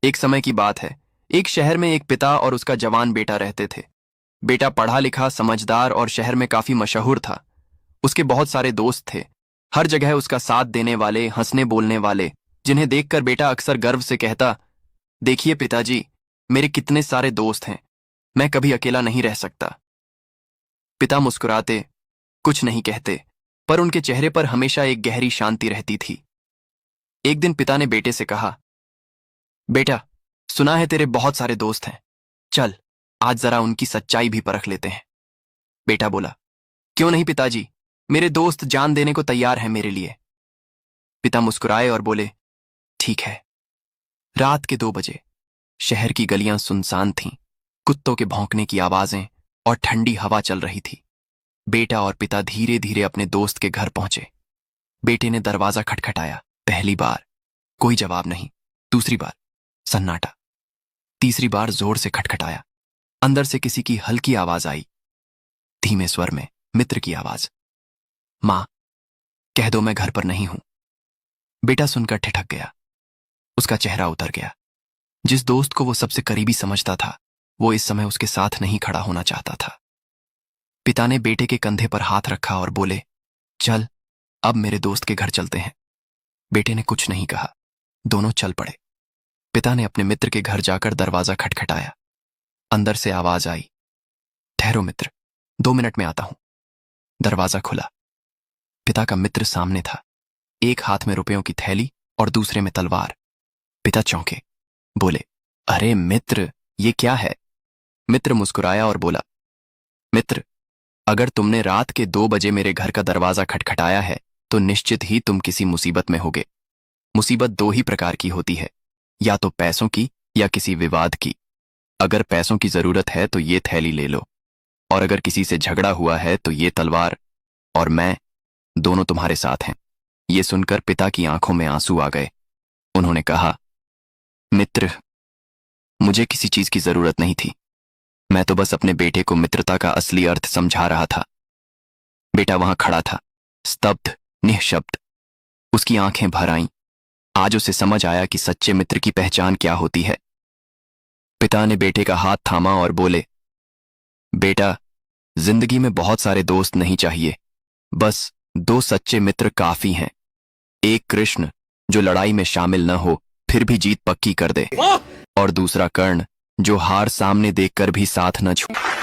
एक समय की बात है। एक शहर में एक पिता और उसका जवान बेटा रहते थे। बेटा पढ़ा लिखा, समझदार और शहर में काफी मशहूर था। उसके बहुत सारे दोस्त थे, हर जगह उसका साथ देने वाले, हंसने बोलने वाले, जिन्हें देखकर बेटा अक्सर गर्व से कहता, देखिए पिताजी, मेरे कितने सारे दोस्त हैं, मैं कभी अकेला नहीं रह सकता। पिता मुस्कुराते, कुछ नहीं कहते, पर उनके चेहरे पर हमेशा एक गहरी शांति रहती थी। एक दिन पिता ने बेटे से कहा, बेटा, सुना है तेरे बहुत सारे दोस्त हैं, चल आज जरा उनकी सच्चाई भी परख लेते हैं। बेटा बोला, क्यों नहीं पिताजी, मेरे दोस्त जान देने को तैयार हैं मेरे लिए। पिता मुस्कुराए और बोले, ठीक है। रात के 2 बजे शहर की गलियां सुनसान थीं, कुत्तों के भौंकने की आवाजें और ठंडी हवा चल रही थी। बेटा और पिता धीरे धीरे अपने दोस्त के घर पहुंचे। बेटे ने दरवाजा खटखटाया। पहली बार कोई जवाब नहीं, दूसरी बार सन्नाटा, तीसरी बार जोर से खटखटाया। अंदर से किसी की हल्की आवाज आई, धीमे स्वर में, मित्र की आवाज। मां, कह दो मैं घर पर नहीं हूं। बेटा सुनकर ठिठक गया, उसका चेहरा उतर गया। जिस दोस्त को वो सबसे करीबी समझता था, वो इस समय उसके साथ नहीं खड़ा होना चाहता था। पिता ने बेटे के कंधे पर हाथ रखा और बोले, चल अब मेरे दोस्त के घर चलते हैं। बेटे ने कुछ नहीं कहा, दोनों चल पड़े। पिता ने अपने मित्र के घर जाकर दरवाजा खटखटाया। अंदर से आवाज आई, ठहरो मित्र, 2 मिनट में आता हूं। दरवाजा खुला। पिता का मित्र सामने था, एक हाथ में रुपयों की थैली और दूसरे में तलवार। पिता चौंके, बोले, अरे मित्र, ये क्या है? मित्र मुस्कुराया और बोला, मित्र, अगर तुमने रात के 2 बजे मेरे घर का दरवाजा खटखटाया है तो निश्चित ही तुम किसी मुसीबत में होगे। मुसीबत 2 ही प्रकार की होती है, या तो पैसों की या किसी विवाद की। अगर पैसों की जरूरत है तो ये थैली ले लो, और अगर किसी से झगड़ा हुआ है तो ये तलवार, और मैं, दोनों तुम्हारे साथ हैं। ये सुनकर पिता की आंखों में आंसू आ गए। उन्होंने कहा, मित्र, मुझे किसी चीज की जरूरत नहीं थी, मैं तो बस अपने बेटे को मित्रता का असली अर्थ समझा रहा था। बेटा वहां खड़ा था, स्तब्ध, निःशब्द। उसकी आंखें भर आईं। आज उसे समझ आया कि सच्चे मित्र की पहचान क्या होती है। पिता ने बेटे का हाथ थामा और बोले, बेटा, जिंदगी में बहुत सारे दोस्त नहीं चाहिए, बस 2 सच्चे मित्र काफी हैं। एक कृष्ण, जो लड़ाई में शामिल न हो फिर भी जीत पक्की कर दे, और दूसरा कर्ण, जो हार सामने देखकर भी साथ न छोड़े।